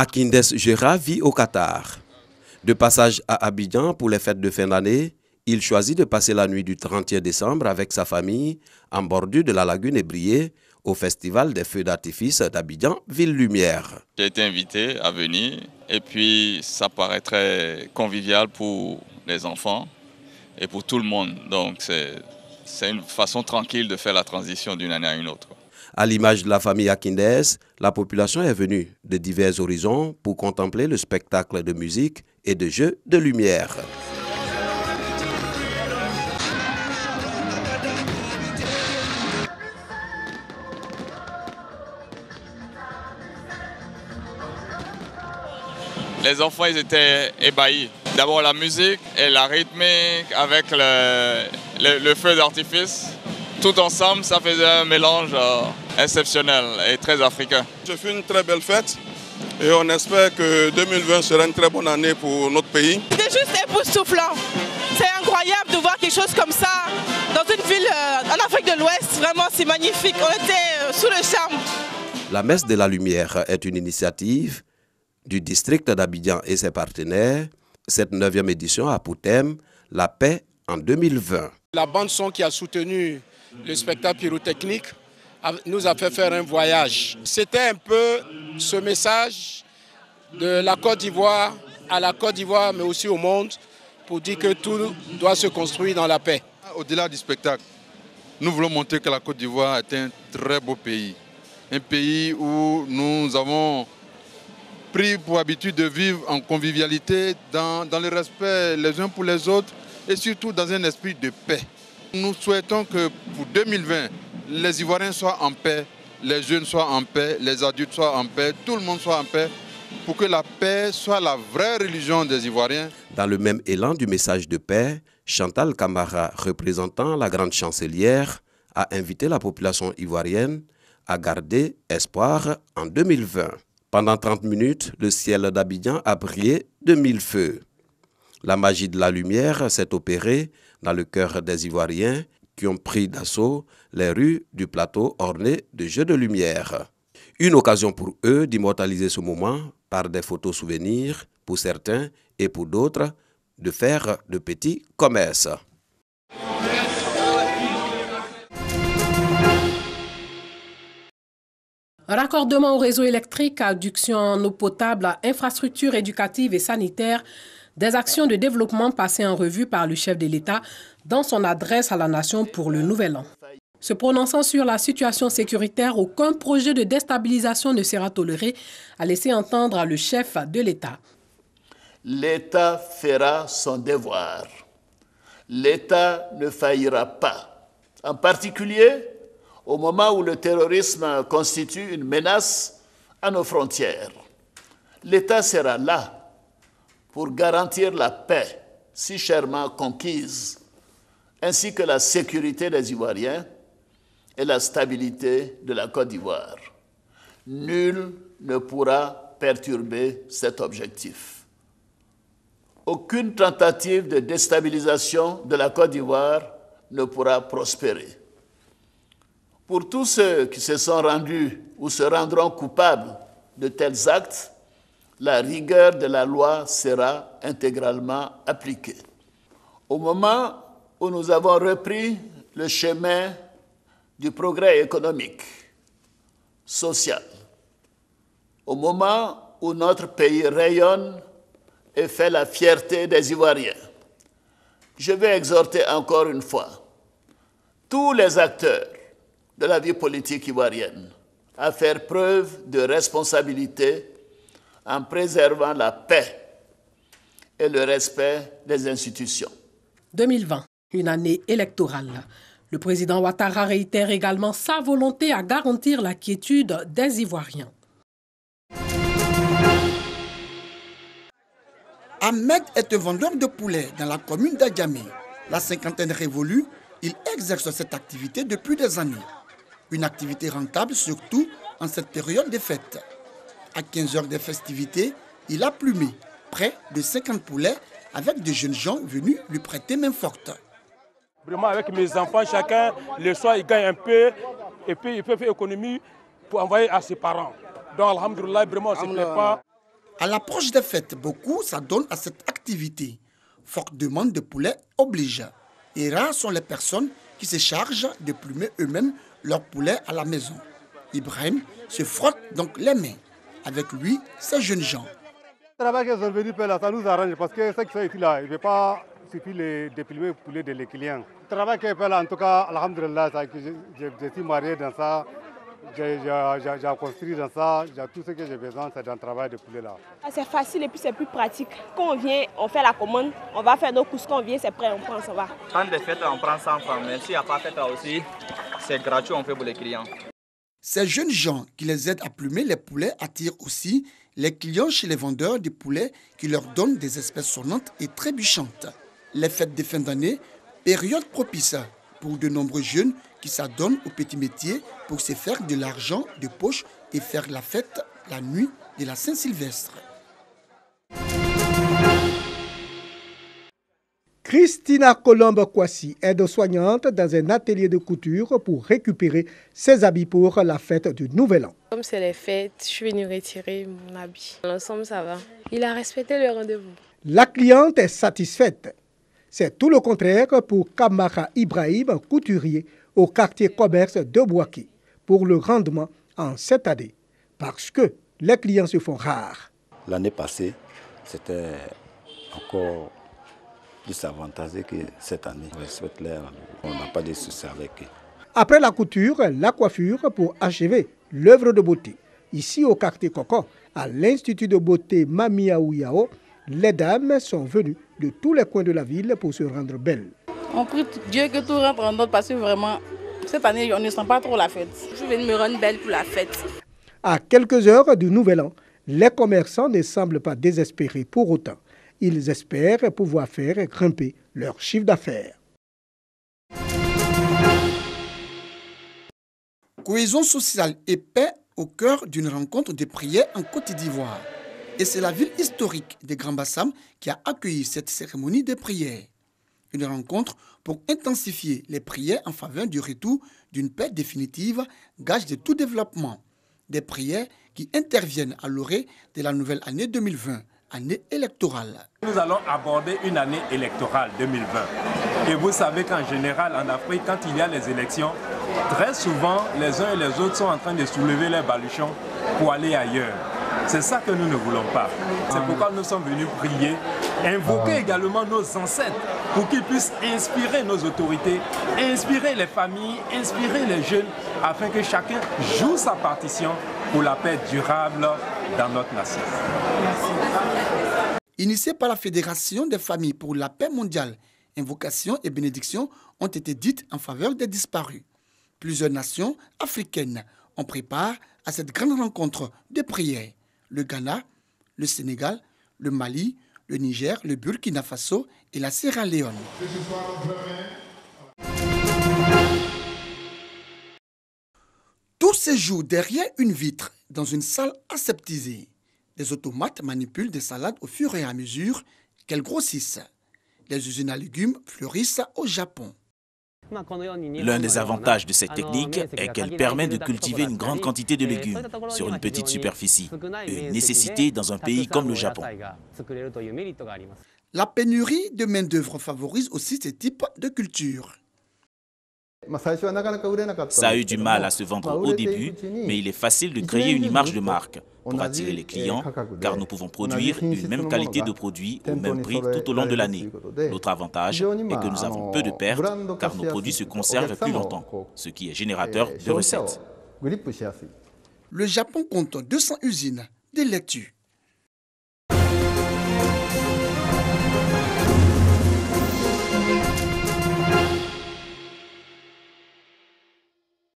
Akindes Gera vit au Qatar. De passage à Abidjan pour les fêtes de fin d'année, il choisit de passer la nuit du 31 décembre avec sa famille en bordure de la lagune Ébrié au festival des feux d'artifice d'Abidjan, Ville Lumière. J'ai été invité à venir et puis ça paraît très convivial pour les enfants et pour tout le monde. Donc c'est une façon tranquille de faire la transition d'une année à une autre. À l'image de la famille Akindes, la population est venue de divers horizons pour contempler le spectacle de musique et de jeux de lumière. Les enfants, ils étaient ébahis. D'abord la musique et la rythmique avec le feu d'artifice. Tout ensemble, ça faisait un mélange exceptionnel et très africain. Je fais une très belle fête et on espère que 2020 sera une très bonne année pour notre pays. C'est juste époustouflant. C'est incroyable de voir quelque chose comme ça dans une ville en Afrique de l'Ouest. Vraiment, c'est magnifique. On était sous le charme. La Messe de la Lumière est une initiative du district d'Abidjan et ses partenaires. Cette 9e édition a pour thème la paix en 2020. La bande-son qui a soutenu le spectacle pyrotechnique nous a fait faire un voyage. C'était un peu ce message de la Côte d'Ivoire à la Côte d'Ivoire, mais aussi au monde, pour dire que tout doit se construire dans la paix. Au-delà du spectacle, nous voulons montrer que la Côte d'Ivoire est un très beau pays. Un pays où nous avons pris pour habitude de vivre en convivialité, dans le respect les uns pour les autres et surtout dans un esprit de paix. Nous souhaitons que pour 2020, les Ivoiriens soient en paix, les jeunes soient en paix, les adultes soient en paix, tout le monde soit en paix, pour que la paix soit la vraie religion des Ivoiriens. Dans le même élan du message de paix, Chantal Camara, représentant la grande chancelière, a invité la population ivoirienne à garder espoir en 2020. Pendant 30 minutes, le ciel d'Abidjan a brillé de 1000 feux. La magie de la lumière s'est opérée dans le cœur des Ivoiriens qui ont pris d'assaut les rues du plateau ornées de jeux de lumière. Une occasion pour eux d'immortaliser ce moment par des photos souvenirs pour certains et pour d'autres de faire de petits commerces. Raccordement au réseau électrique, adduction en eau potable, infrastructures éducatives et sanitaires, des actions de développement passées en revue par le chef de l'État dans son adresse à la nation pour le Nouvel An. Se prononçant sur la situation sécuritaire, aucun projet de déstabilisation ne sera toléré, a laissé entendre le chef de l'État. L'État fera son devoir. L'État ne faillira pas. En particulier, au moment où le terrorisme constitue une menace à nos frontières. L'État sera là pour garantir la paix si chèrement conquise, ainsi que la sécurité des Ivoiriens et la stabilité de la Côte d'Ivoire. Nul ne pourra perturber cet objectif. Aucune tentative de déstabilisation de la Côte d'Ivoire ne pourra prospérer. Pour tous ceux qui se sont rendus ou se rendront coupables de tels actes, la rigueur de la loi sera intégralement appliquée. Au moment où nous avons repris le chemin du progrès économique, social, au moment où notre pays rayonne et fait la fierté des Ivoiriens, je vais exhorter encore une fois tous les acteurs de la vie politique ivoirienne à faire preuve de responsabilité en préservant la paix et le respect des institutions. 2020, une année électorale. Le président Ouattara réitère également sa volonté à garantir la quiétude des Ivoiriens. Ahmed est un vendeur de poulet dans la commune d'Adjamé. La cinquantaine révolue, il exerce cette activité depuis des années. Une activité rentable surtout en cette période des fêtes. À 15 heures des festivités, il a plumé près de 50 poulets avec de jeunes gens venus lui prêter main forte. Vraiment avec mes enfants, chacun le soir il gagne un peu et puis il peut faire économie pour envoyer à ses parents. Donc alhamdoulilah, vraiment on ne se plaît pas. À l'approche des fêtes, beaucoup s'adonnent à cette activité. Forte demande de poulet oblige. Et rares sont les personnes qui se chargent de plumer eux-mêmes leur poulet à la maison. Ibrahim se frotte donc les mains. Avec lui, ces jeunes gens. Le travail qu'ils sont venus faire là, ça nous arrange parce que ce qui sont ici là, il ne veut pas suffire de plumer le poulet des clients. Le travail qu'ils font là, en tout cas, alhamdulillah, je suis marié dans ça. J'ai construit dans ça, tout ce que j'ai besoin, c'est dans le travail de poulet là. C'est facile et puis c'est plus pratique. Quand on vient, on fait la commande, on va faire nos courses, quand on vient, c'est prêt, on prend, ça va. Quand des fêtes, on prend 100 francs, mais s'il n'y a pas de fête aussi, c'est gratuit, on fait pour les clients. Ces jeunes gens qui les aident à plumer les poulets attirent aussi les clients chez les vendeurs de poulets qui leur donnent des espèces sonnantes et trébuchantes. Les fêtes de fin d'année, période propice pour de nombreux jeunes qui s'adonnent au petit métier pour se faire de l'argent de poche et faire la fête la nuit de la Saint-Sylvestre. Christina Colombe-Kwasi, aide-soignante dans un atelier de couture pour récupérer ses habits pour la fête du Nouvel An. Comme c'est les fêtes, je suis venue retirer mon habit. L'ensemble, ça va. Il a respecté le rendez-vous. La cliente est satisfaite. C'est tout le contraire pour Kamara Ibrahim, couturier au quartier commerce de Bouaké, pour le rendement en cette année, parce que les clients se font rares. L'année passée, c'était encore plus avantageux que cette année. On n'a pas de soucis avec eux. Après la couture, la coiffure pour achever l'œuvre de beauté. Ici au quartier Coco, à l'Institut de beauté Mamiaouyao, les dames sont venues de tous les coins de la ville pour se rendre belles. On prie Dieu que tout rentre en ordre parce que vraiment, cette année, on ne sent pas trop la fête. Je vais me rendre belle pour la fête. À quelques heures du Nouvel An, les commerçants ne semblent pas désespérés pour autant. Ils espèrent pouvoir faire grimper leur chiffre d'affaires. Cohésion sociale et paix au cœur d'une rencontre de prière en Côte d'Ivoire. Et c'est la ville historique de Grand Bassam qui a accueilli cette cérémonie de prière. Une rencontre pour intensifier les prières en faveur du retour d'une paix définitive, gage de tout développement. Des prières qui interviennent à l'orée de la nouvelle année 2020, année électorale. Nous allons aborder une année électorale 2020. Et vous savez qu'en général, en Afrique, quand il y a les élections, très souvent, les uns et les autres sont en train de soulever les baluchons pour aller ailleurs. C'est ça que nous ne voulons pas. C'est pourquoi nous sommes venus prier, invoquer également nos ancêtres pour qu'ils puissent inspirer nos autorités, inspirer les familles, inspirer les jeunes, afin que chacun joue sa partition pour la paix durable dans notre nation. Initié par la Fédération des familles pour la paix mondiale, invocations et bénédictions ont été dites en faveur des disparus. Plusieurs nations africaines ont pris part à cette grande rencontre de prière. Le Ghana, le Sénégal, le Mali, le Niger, le Burkina Faso et la Sierra Leone. Tout se joue derrière une vitre, dans une salle aseptisée. Les automates manipulent des salades au fur et à mesure qu'elles grossissent. Les usines à légumes fleurissent au Japon. L'un des avantages de cette technique est qu'elle permet de cultiver une grande quantité de légumes sur une petite superficie, une nécessité dans un pays comme le Japon. La pénurie de main-d'œuvre favorise aussi ce type de culture. Ça a eu du mal à se vendre au début, mais il est facile de créer une image de marque pour attirer les clients, car nous pouvons produire une même qualité de produit au même prix tout au long de l'année. L'autre avantage est que nous avons peu de pertes, car nos produits se conservent plus longtemps, ce qui est générateur de recettes. Le Japon compte 200 usines de laitue.